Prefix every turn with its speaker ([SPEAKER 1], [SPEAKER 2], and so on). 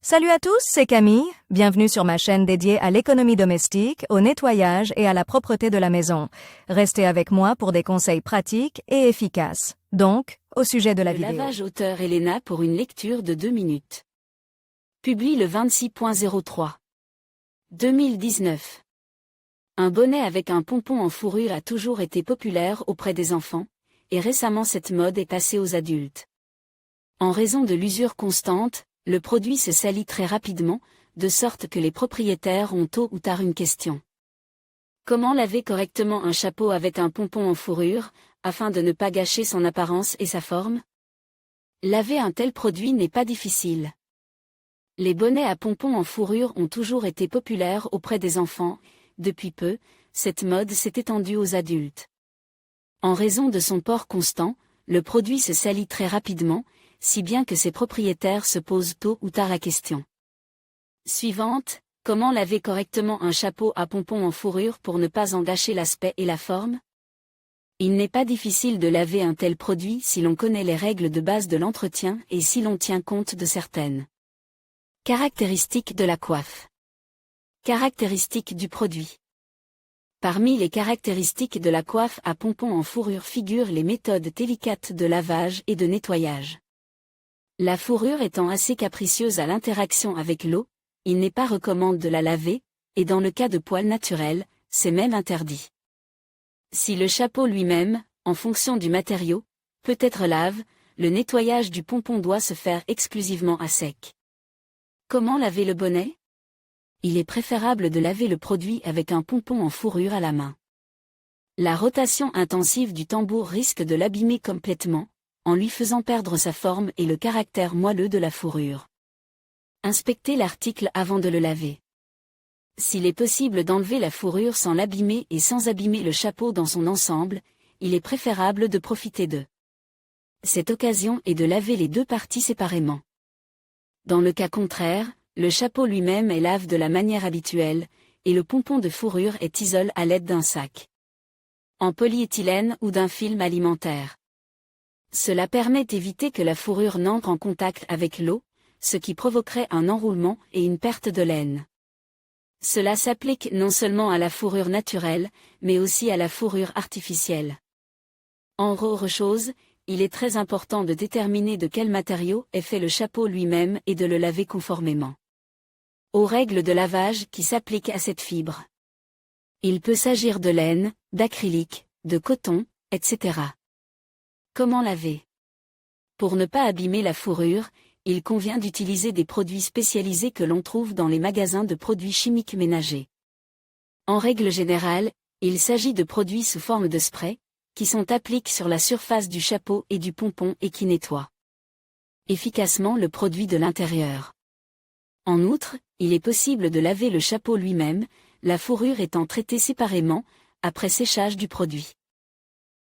[SPEAKER 1] Salut à tous, c'est Camille. Bienvenue sur ma chaîne dédiée à l'économie domestique, au nettoyage et à la propreté de la maison. Restez avec moi pour des conseils pratiques et efficaces. Donc, au sujet de la vidéo.
[SPEAKER 2] Lavage auteur Elena pour une lecture de 2 minutes. Publie le 26.03. 2019. Un bonnet avec un pompon en fourrure a toujours été populaire auprès des enfants, et récemment cette mode est passée aux adultes. En raison de l'usure constante, le produit se salit très rapidement, de sorte que les propriétaires ont tôt ou tard une question. Comment laver correctement un chapeau avec un pompon en fourrure, afin de ne pas gâcher son apparence et sa forme? Laver un tel produit n'est pas difficile. Les bonnets à pompons en fourrure ont toujours été populaires auprès des enfants, depuis peu, cette mode s'est étendue aux adultes. En raison de son port constant, le produit se salit très rapidement, si bien que ses propriétaires se posent tôt ou tard la question. Suivante, comment laver correctement un chapeau à pompons en fourrure pour ne pas en gâcher l'aspect et la forme? Il n'est pas difficile de laver un tel produit si l'on connaît les règles de base de l'entretien et si l'on tient compte de certaines caractéristiques de la coiffe. Caractéristiques du produit. Parmi les caractéristiques de la coiffe à pompons en fourrure figurent les méthodes délicates de lavage et de nettoyage. La fourrure étant assez capricieuse à l'interaction avec l'eau, il n'est pas recommandé de la laver, et dans le cas de poils naturels, c'est même interdit. Si le chapeau lui-même, en fonction du matériau, peut être lave, le nettoyage du pompon doit se faire exclusivement à sec. Comment laver le bonnet? Il est préférable de laver le produit avec un pompon en fourrure à la main. La rotation intensive du tambour risque de l'abîmer complètement, en lui faisant perdre sa forme et le caractère moelleux de la fourrure. Inspectez l'article avant de le laver. S'il est possible d'enlever la fourrure sans l'abîmer et sans abîmer le chapeau dans son ensemble, il est préférable de profiter de cette occasion et de laver les deux parties séparément. Dans le cas contraire, le chapeau lui-même est lave de la manière habituelle, et le pompon de fourrure est isolé à l'aide d'un sac en polyéthylène ou d'un film alimentaire. Cela permet d'éviter que la fourrure n'entre en contact avec l'eau, ce qui provoquerait un enroulement et une perte de laine. Cela s'applique non seulement à la fourrure naturelle, mais aussi à la fourrure artificielle. En autre chose, il est très important de déterminer de quel matériau est fait le chapeau lui-même et de le laver conformément aux règles de lavage qui s'appliquent à cette fibre. Il peut s'agir de laine, d'acrylique, de coton, etc. Comment laver? Pour ne pas abîmer la fourrure, il convient d'utiliser des produits spécialisés que l'on trouve dans les magasins de produits chimiques ménagers. En règle générale, il s'agit de produits sous forme de spray, qui sont appliqués sur la surface du chapeau et du pompon et qui nettoient efficacement le produit de l'intérieur. En outre, il est possible de laver le chapeau lui-même, la fourrure étant traitée séparément, après séchage du produit.